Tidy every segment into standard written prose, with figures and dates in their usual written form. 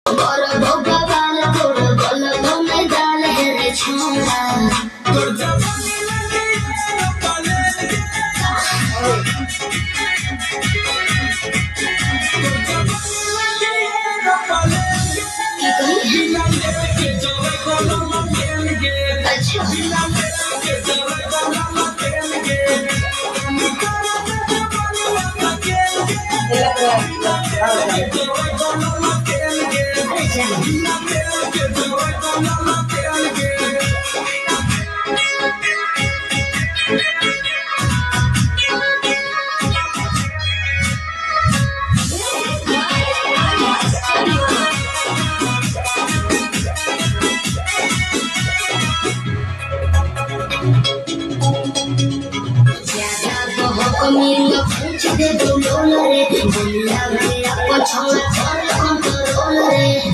বড় ভগবান তোর গলব মেদাল হেরে ছোঁড়া তোর জবানি লাগে পালে তোর জবানি লাগে পালে কি কই বিনা কে জবে কলম কেন গে আচ্ছা বিনা কে জবে কলম কেন গে আমি তারা জবানি লাগে কেন গে Conmigo punch de dolores, bolla vera pochola chol controlore.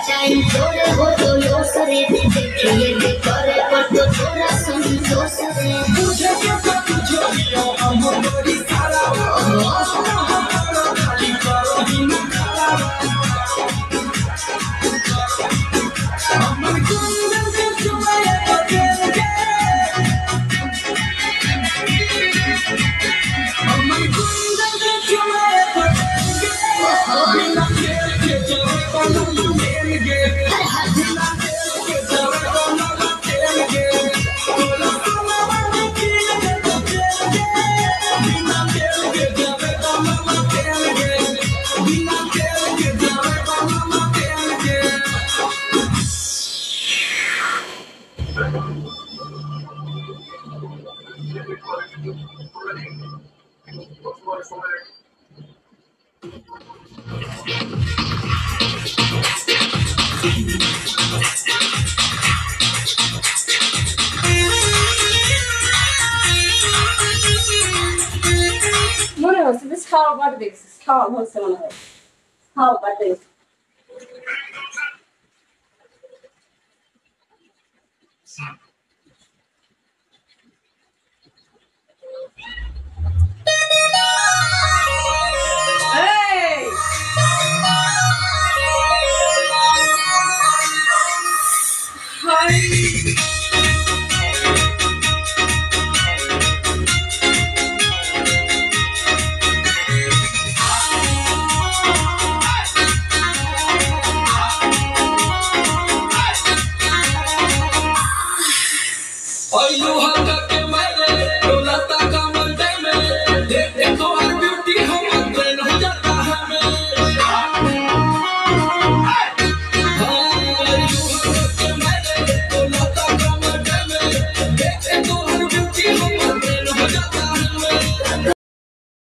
Time थोड़े हो तो लोस रे देखिए दे करे पर तो थोड़ा संतोष रे मुझे क्या तुझे दियो हम बड़ी सारा खाली करो ही ना हमर कुंदन से चुमाए बदल के हमर कुंदन से चुमाए बदल के बिना के चले कोलम মনে হচ্ছে যে খাওয়া বাদ দেখছি খাওয়া হচ্ছে মনে হয় খাওয়া বাদ দেখছি